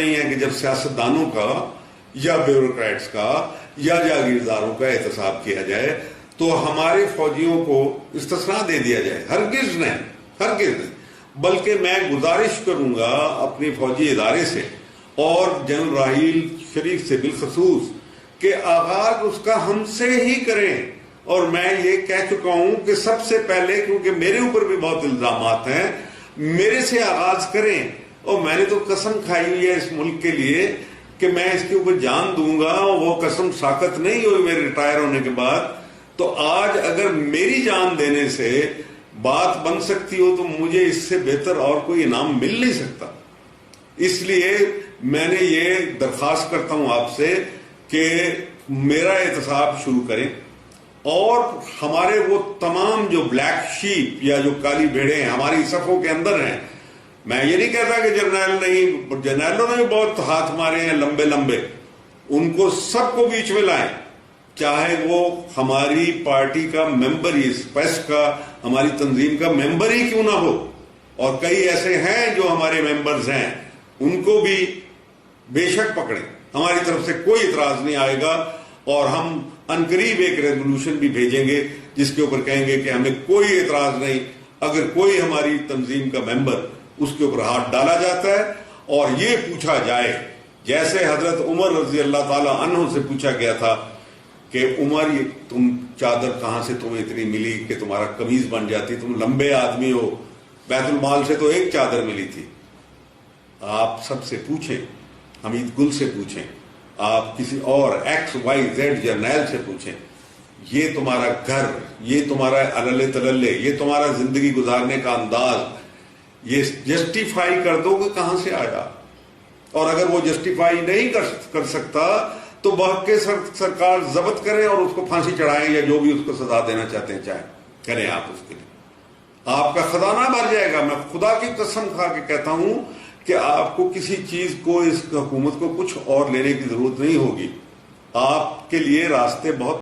نہیں ہے کہ جب سیاستدانوں کا یا بیوروکریٹس کا یا جاگیرداروں کا احتساب کیا جائے تو ہمارے فوجیوں کو استثناء دے دیا جائے. ہرگز نہیں. بلکہ میں گزارش کروں گا اپنے فوجی ادارے سے اور جنرل راحیل شریف سے بالخصوص کہ آغاز اس کا ہم سے ہی کریں. اور میں یہ کہہ چکا ہوں کہ سب سے پہلے، کیونکہ میرے اوپر بھی بہت الزامات ہیں، میرے سے آغاز کریں. اور میں نے تو قسم کھائی ہوئی ہے اس ملک کے لیے کہ میں اس کے اوپر جان دوں گا. وہ قسم ساقط نہیں ہوئی میرے ریٹائر ہونے کے بعد. تو آج اگر میری جان دینے سے بات بن سکتی ہو تو مجھے اس سے بہتر اور کوئی انعام مل نہیں سکتا. اس لیے میں نے یہ درخواست کرتا ہوں آپ سے کہ میرا احتساب شروع کریں اور ہمارے وہ تمام جو بلیک شیپ یا جو کالی بھیڑیں ہماری صفوں کے اندر ہیں. میں یہ نہیں کہتا کہ جرنیلوں نے بھی بہت ہاتھ مارے ہیں لمبے لمبے، ان کو سب کو بیچ میں لائیں، چاہے وہ ہماری پارٹی کا ممبر ہی، اسپیس کا ہماری تنظیم کا ممبر ہی کیوں نہ ہو. اور کئی ایسے ہیں جو ہمارے ممبرز ہیں، ان کو بھی بے شک پکڑیں. ہماری طرف سے کوئی اعتراض نہیں آئے گا اور ہم عنقریب ایک ریزولوشن بھی بھیجیں گے جس کے اوپر کہیں گے کہ ہمیں کوئی اعتراض نہیں اگر کوئی ہماری تنظیم کا ممبر اس کے اوپر ہاتھ ڈالا جاتا ہے اور یہ پوچھا جائے جیسے حضرت عمر رضی اللہ تعالی عنہ سے پوچھا گیا تھا کہ عمر یہ تم چادر کہاں سے تمہیں اتنی ملی کہ تمہارا قمیض بن جاتی، تم لمبے آدمی ہو، بیت المال سے تو ایک چادر ملی تھی. آپ سب سے پوچھیں، حمید گل سے پوچھیں، آپ کسی اور XYZ جرنیل سے پوچھیں، یہ تمہارا گھر، یہ تمہارا علل تللے، یہ تمہارا زندگی گزارنے کا انداز، یہ جسٹیفائی کر دو کہ کہاں سے آیا. اور اگر وہ جسٹیفائی نہیں کر سکتا تو بحق کے سرکار ضبط کریں اور اس کو پھانسی چڑھائیں یا جو بھی اس کو سزا دینا چاہتے ہیں چاہے کریں. آپ اس کے لیے آپ کا خزانہ بھر جائے گا. میں خدا کی قسم کھا کے کہتا ہوں کہ آپ کو کسی چیز کو، اس حکومت کو کچھ اور لینے کی ضرورت نہیں ہوگی. آپ کے لیے راستے بہت